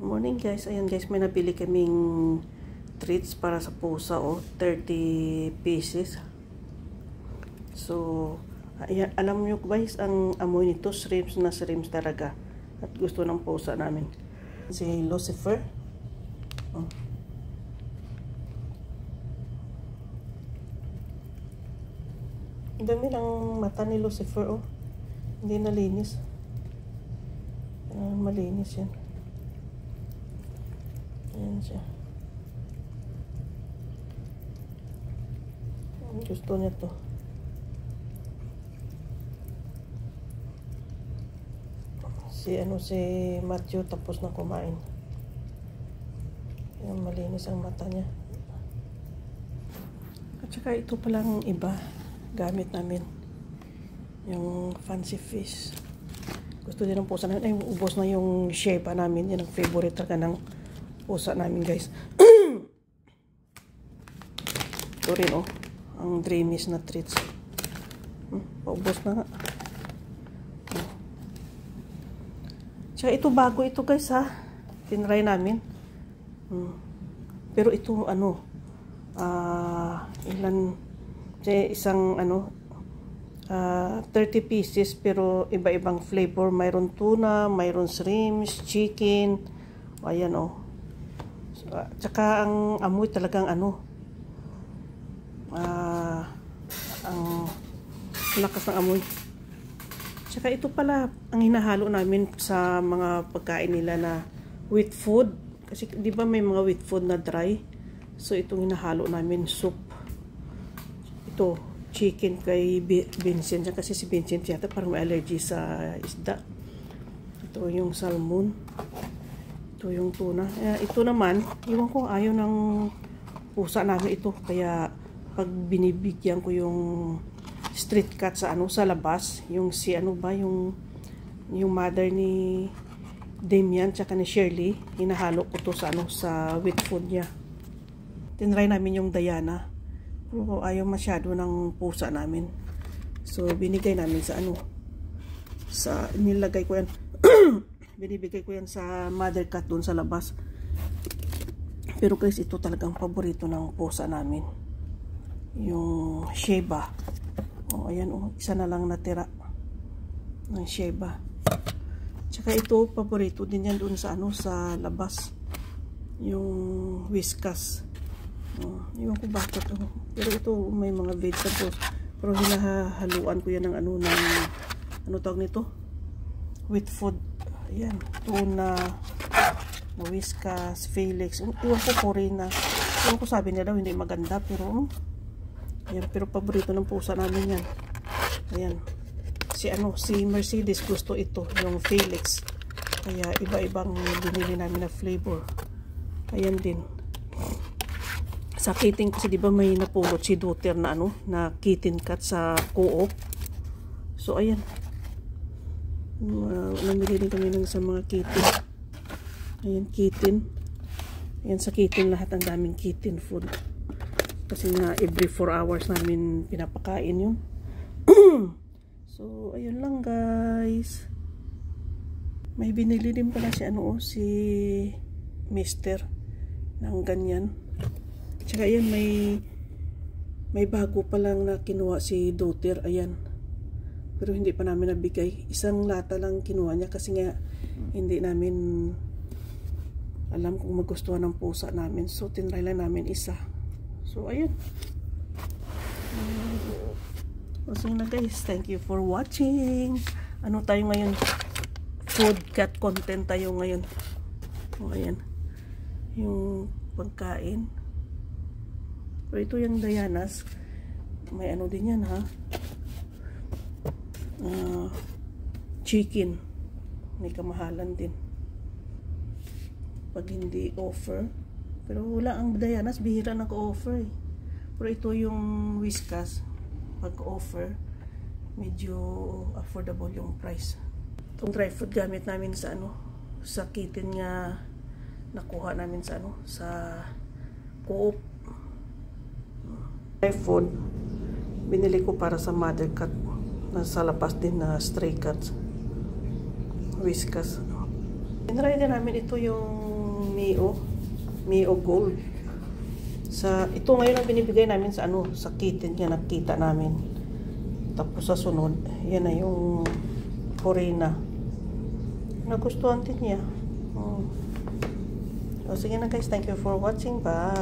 Morning guys, ayan guys, may nabili kaming treats para sa pusa, 30 pieces. So, ayan, alam nyo guys, ang amoy nito, shrimps na shrimps talaga. At gusto ng pusa namin. Si Lucifer. Ang dami ng mata ni Lucifer, Hindi nalinis. Malinis yan. Ayan siya. Gusto niya to. Si Matthew tapos na kumain. Ayan, malinis ang mata niya. At saka ito palang iba gamit namin. Yung fancy fish. Gusto din ng pusa namin. Ay, ubos na yung Sheba namin. Yan ang favorite talaga ng pusa namin guys. Ito rin ang dreamies na treats. Paubos na nga. Tsaka ito bago ito guys tinry namin. Pero ito isang 30 pieces pero iba-ibang flavor. Mayroon tuna, mayroon shrimps, chicken. Ayan tsaka ang amoy talagang ang lakas ng amoy. Tsaka ito pala ang hinahalo namin sa mga pagkain nila na wheat food. Kasi di ba may mga wheat food na dry? So itong hinahalo namin soup. Ito chicken kay Vincent kasi si Vincent yata parang may allergy sa isda. Ito yung salmon. Ito yung tuna. Ito naman, iwan ko ayaw ng pusa namin ito. Kaya pag binibigyan ko yung street cat sa labas, yung yung mother ni Damian tsaka ni Shirley, hinahalo ko to sa wheat food niya. Tinry namin yung Diana. Pero ayaw masyado ng pusa namin. So binigay namin nilagay ko yan. Binibigay ko yan sa mother cat doon sa labas. Pero guys, ito talagang paborito ng pusa namin. Yung Sheba. Ayan isa na lang natira ng Sheba. Tsaka ito paborito din yan doon sa labas. Yung Whiskas. Iwan ko bakit pero ito may mga vegetables pero hinahaluan ko yan ng tawag nito, wheat food. Ayan, tuna, Whiskas, Felix. Iwan ko Corina. Iwan ko sabi nila hindi maganda pero ayan, pero paborito ng pusa namin yan. Ayan, si Mercedes gusto ito, yung Felix. Kaya iba-ibang binili namin na flavor. Ayan din sa kitten kasi di ba may napulot si daughter na na kitten cat sa co-op. So ayan, namili din kami sa mga kitten. Ayan, kitten. Ayan, sa kitten lahat ang daming kitten food. Kasi nga every 4 hours namin pinapakain yun. So ayun lang guys. May binili din pala si Mister ng ganyan. Tsaka ayan, may bago pa lang na kinuha si daughter. Ayan. Pero hindi pa namin nabigay. Isang lata lang kinuha niya kasi nga hindi namin alam kung magustuhan ng pusa namin. So tinry lang namin isa. So ayun. So na guys, thank you for watching. Ano tayo ngayon? Food cat content tayo ngayon. Ayan. Yung pagkain. Pero ito yung Diana's. May din yan chicken. May kamahalan din. Pag hindi offer. Pero wala ang Diana's. Bihira nag-offer Pero ito yung Whiskas. Pag offer, medyo affordable yung price. Itong dry food gamit namin sa sa kitten nga nakuha namin sa co-op. Dry food binili ko para sa mother cat na sa labas din na stray cats. Whiskas. Tinry din namin ito yung Mio Gold. Ito ngayon ang binibigay namin sa sa kitten niya, nakita namin. Tapos sa sunod, yan na yung Purina. Nagustuhan din niya. So, sige na guys, thank you for watching. Bye!